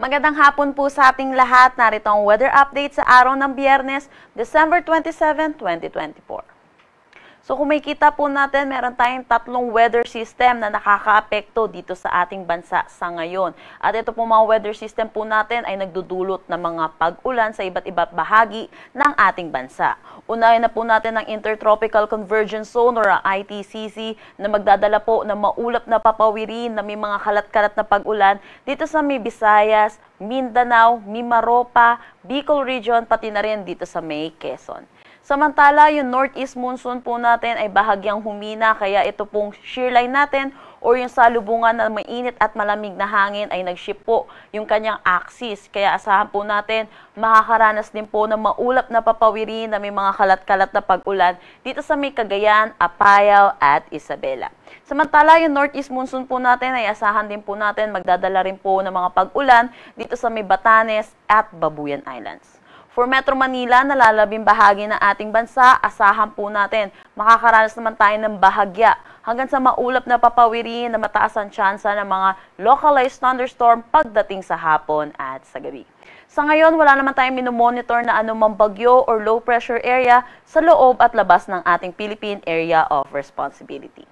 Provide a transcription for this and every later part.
Magandang hapon po sa ating lahat. Narito ang weather update sa araw ng Biyernes, December 27, 2024. So kung makikita po natin, meron tayong tatlong weather system na nakakaapekto dito sa ating bansa sa ngayon. At ito po mga weather system po natin ay nagdudulot ng mga pag-ulan sa iba't iba't bahagi ng ating bansa. Unahin na po natin ang Intertropical Convergence Zone or ITCZ na magdadala po ng maulap na papawirin na may mga kalat-kalat na pag-ulan dito sa may Visayas, Mindanao, Mimaropa, Bicol Region, pati na rin dito sa may Quezon. Samantala, yung northeast monsoon po natin ay bahagyang humina, kaya ito pong shear line natin o yung salubungan na mainit at malamig na hangin ay nag-shift po yung kanyang axis. Kaya asahan po natin, makakaranas din po ng maulap na papawirin na may mga kalat-kalat na pag-ulan dito sa may Cagayan, Apayao at Isabela. Samantala, yung northeast monsoon po natin ay asahan din po natin magdadala rin po ng mga pag-ulan dito sa may Batanes at Babuyan Islands. For Metro Manila, nalalabing bahagi ng ating bansa, asahan po natin. Makakaranas naman tayo ng bahagya hanggang sa maulap na papawirin na mataas ang tsansa ng mga localized thunderstorm pagdating sa hapon at sa gabi. Sa ngayon, wala naman tayong minomonitor na anumang bagyo or low pressure area sa loob at labas ng ating Philippine Area of Responsibility.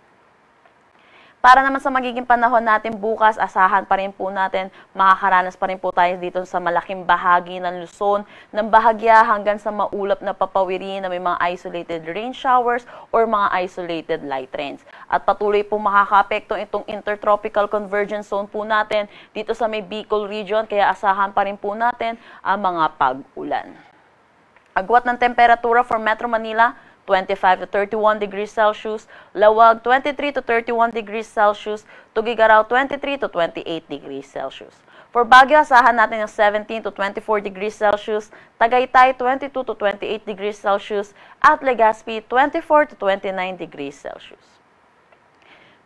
Para naman sa magiging panahon natin bukas, asahan pa rin po natin, makakaranas pa rin po tayo dito sa malaking bahagi ng Luzon ng bahagya hanggang sa maulap na papawirin na may mga isolated rain showers or mga isolated light rains. At patuloy po makakaapekto itong Intertropical Convergence Zone po natin dito sa may Bicol Region, kaya asahan pa rin po natin ang mga pag-ulan. Agwat ng temperatura for Metro Manila, 25 to 31 degrees Celsius, Lawag 23 to 31 degrees Celsius, Tugigaraw 23 to 28 degrees Celsius. For Baguio, asahan natin yung 17 to 24 degrees Celsius, Tagaytay 22 to 28 degrees Celsius, at Legazpi 24 to 29 degrees Celsius.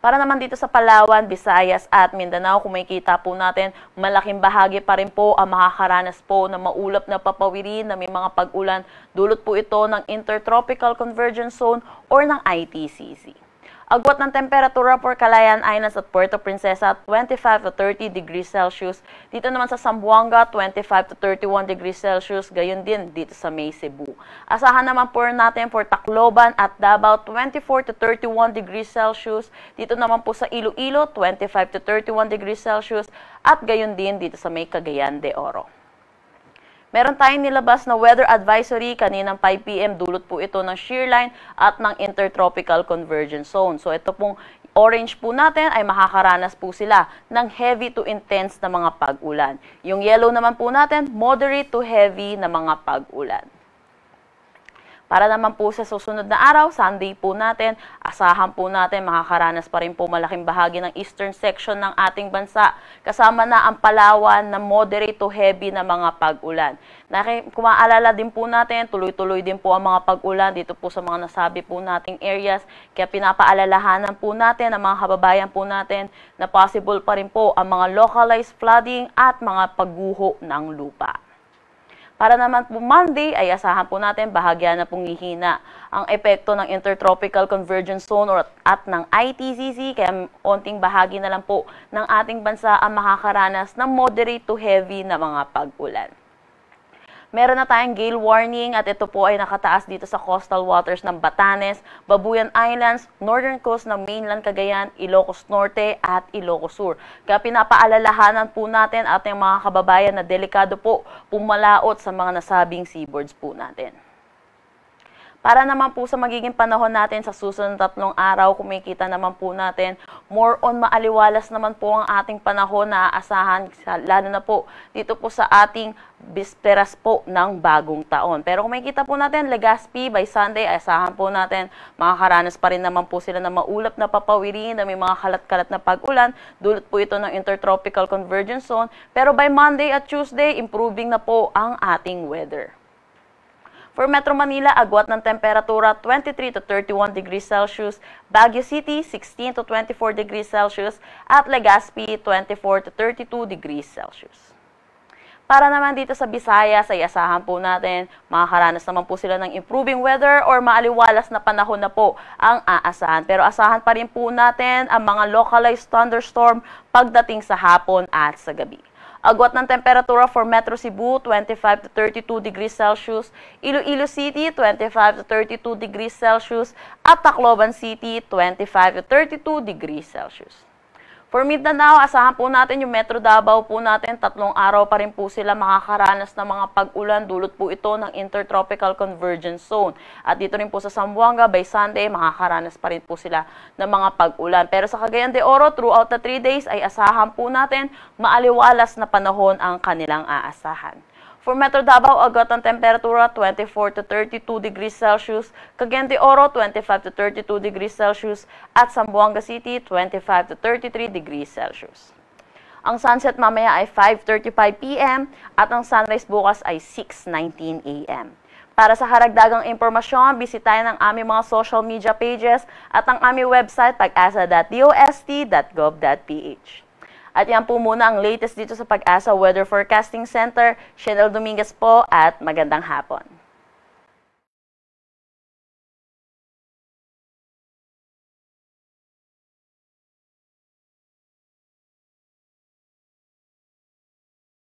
Para naman dito sa Palawan, Visayas at Mindanao, kung makikita po natin, malaking bahagi pa rin po ang makakaranas po ng maulap na papawirin na may mga pag-ulan. Dulot po ito ng Intertropical Convergence Zone or ng ITCZ. Agwat ng temperatura for Calayan Islands at Puerto Princesa, 25 to 30 degrees Celsius. Dito naman sa Zamboanga, 25 to 31 degrees Celsius. Gayon din dito sa May Cebu. Asahan naman po natin for Tacloban at Davao, 24 to 31 degrees Celsius. Dito naman po sa Iloilo, 25 to 31 degrees Celsius. At gayon din dito sa May Cagayan de Oro. Meron tayong nilabas na weather advisory kaninang 5 p.m. Dulot po ito ng shear line at ng Intertropical Convergence Zone. So ito pong orange po natin ay makakaranas po sila ng heavy to intense na mga pag-ulan. Yung yellow naman po natin, moderate to heavy na mga pag-ulan. Para naman po sa susunod na araw, Sunday po natin, asahan po natin makakaranas pa rin po malaking bahagi ng eastern section ng ating bansa. Kasama na ang Palawan na moderate to heavy na mga pag-ulan. Kung maalala din po natin, tuloy-tuloy din po ang mga pag-ulan dito po sa mga nasabi po nating areas. Kaya pinapaalalahanan po natin ang mga kababayan po natin na possible pa rin po ang mga localized flooding at mga pagguho ng lupa. Para naman po Monday ay asahan po natin bahagya na pong hihina ang epekto ng Intertropical Convergence Zone at ng ITCZ, kaya onting bahagi na lang po ng ating bansa ang makakaranas ng moderate to heavy na mga pag-ulan. Meron na tayong gale warning at ito po ay nakataas dito sa coastal waters ng Batanes, Babuyan Islands, northern coast ng mainland Cagayan, Ilocos Norte at Ilocos Sur. Kaya pinapaalalahanan po natin ating mga kababayan na delikado po pumalaot sa mga nasabing seaboards po natin. Para naman po sa magiging panahon natin sa susunod na 3 araw, kumikita naman po natin, more on maaliwalas naman po ang ating panahon na aasahan, lalo na po dito po sa ating bisperas po ng bagong taon. Pero kung makikita po natin, Legazpi by Sunday, asahan po natin, makakaranas pa rin naman po sila na maulap na papawirin na may mga kalat-kalat na pag-ulan. Dulot po ito ng Intertropical Convergence Zone. Pero by Monday at Tuesday, improving na po ang ating weather. For Metro Manila, agwat ng temperatura 23 to 31 degrees Celsius, Baguio City 16 to 24 degrees Celsius, at Legazpi 24 to 32 degrees Celsius. Para naman dito sa Visayas ay asahan po natin, makakaranas naman po sila ng improving weather or maaliwalas na panahon na po ang aasahan. Pero asahan pa rin po natin ang mga localized thunderstorm pagdating sa hapon at sa gabi. Agwat ng temperatura for Metro Cebu, 25 to 32 degrees Celsius. Iloilo City, 25 to 32 degrees Celsius. At Tacloban City, 25 to 32 degrees Celsius. For Mindanao, asahan po natin yung Metro Davao po natin, 3 araw pa rin po sila makakaranas ng mga pag-ulan. Dulot po ito ng Intertropical Convergence Zone. At dito rin po sa Zamboanga, by Sunday, makakaranas pa rin po sila ng mga pag-ulan. Pero sa Cagayan de Oro, throughout the 3 days, ay asahan po natin maaliwalas na panahon ang kanilang aasahan. For Metro Davao, agad ang temperatura 24 to 32 degrees Celsius, Cagayan de Oro 25 to 32 degrees Celsius, at Zamboanga City 25 to 33 degrees Celsius. Ang sunset mamaya ay 5:35 p.m. at ang sunrise bukas ay 6:19 a.m. Para sa karagdagang impormasyon, bisitahin ang aming mga social media pages at ang aming website pag-asa.dost.gov.ph. At yan po muna ang latest dito sa Pag-asa Weather Forecasting Center. Shenel Dominguez po at magandang hapon.